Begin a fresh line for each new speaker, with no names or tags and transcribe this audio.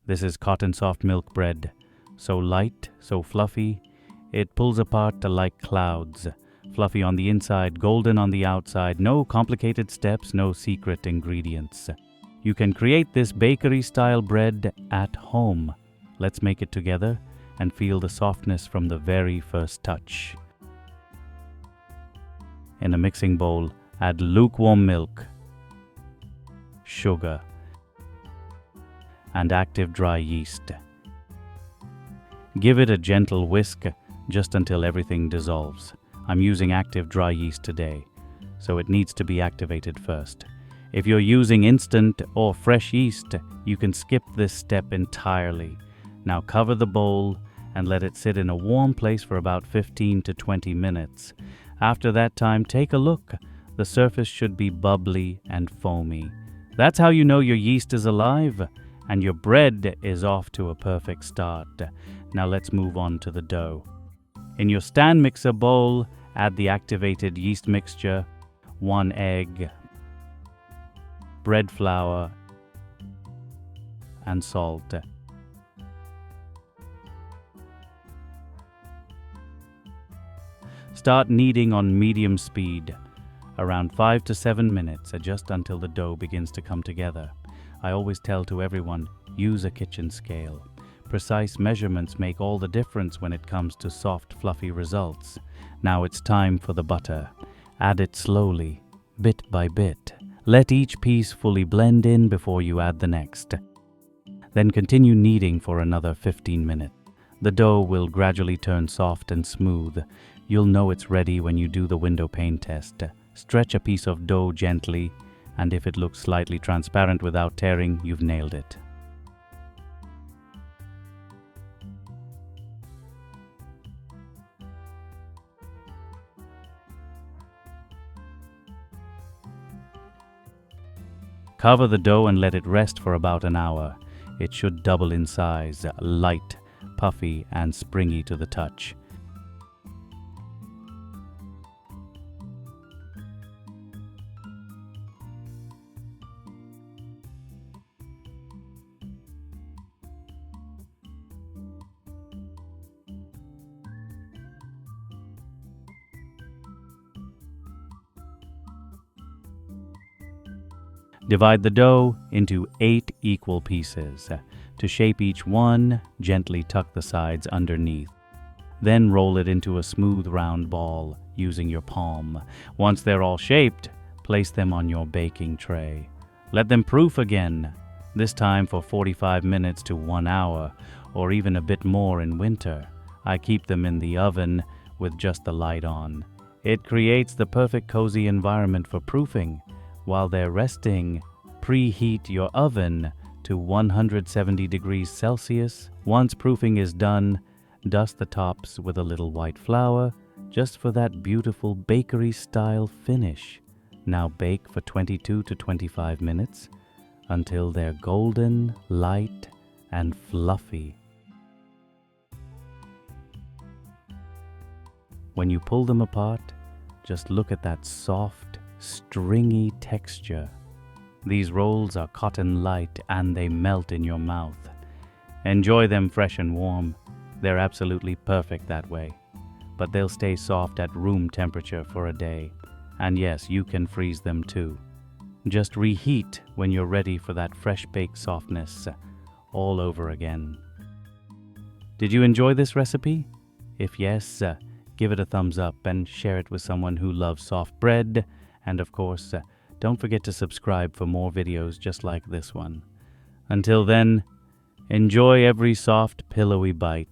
This is cotton soft milk bread. So light, so fluffy, it pulls apart like clouds. Fluffy on the inside, golden on the outside, no complicated steps, no secret ingredients. You can create this bakery-style bread at home. Let's make it together and feel the softness from the very first touch. In a mixing bowl, add lukewarm milk, sugar, and active dry yeast. Give it a gentle whisk just until everything dissolves. I'm using active dry yeast today, so it needs to be activated first. If you're using instant or fresh yeast, you can skip this step entirely. Now cover the bowl and let it sit in a warm place for about 15 to 20 minutes. After that time, take a look. The surface should be bubbly and foamy. That's how you know your yeast is alive and your bread is off to a perfect start. Now let's move on to the dough. In your stand mixer bowl, add the activated yeast mixture, 1 egg, bread flour, and salt. Start kneading on medium speed, around 5 to 7 minutes, just until the dough begins to come together. I always tell to everyone, use a kitchen scale. Precise measurements make all the difference when it comes to soft, fluffy results. Now it's time for the butter. Add it slowly, bit by bit. Let each piece fully blend in before you add the next. Then continue kneading for another 15 minutes. The dough will gradually turn soft and smooth. You'll know it's ready when you do the window pane test. Stretch a piece of dough gently, and if it looks slightly transparent without tearing, you've nailed it. Cover the dough and let it rest for about an hour. It should double in size, light, puffy, and springy to the touch. Divide the dough into 8 equal pieces. To shape each one, gently tuck the sides underneath. Then roll it into a smooth round ball using your palm. Once they're all shaped, place them on your baking tray. Let them proof again, this time for 45 minutes to 1 hour, or even a bit more in winter. I keep them in the oven with just the light on. It creates the perfect cozy environment for proofing. While they're resting, preheat your oven to 170 degrees Celsius. Once proofing is done, dust the tops with a little white flour, just for that beautiful bakery-style finish. Now bake for 22 to 25 minutes until they're golden, light, and fluffy. When you pull them apart, just look at that soft, stringy texture. These rolls are cotton light and they melt in your mouth. Enjoy them fresh and warm. They're absolutely perfect that way. But they'll stay soft at room temperature for a day. And yes, you can freeze them too. Just reheat when you're ready for that fresh baked softness all over again. Did you enjoy this recipe? If yes, give it a thumbs up and share it with someone who loves soft bread. And of course, don't forget to subscribe for more videos just like this one. Until then, enjoy every soft, pillowy bite.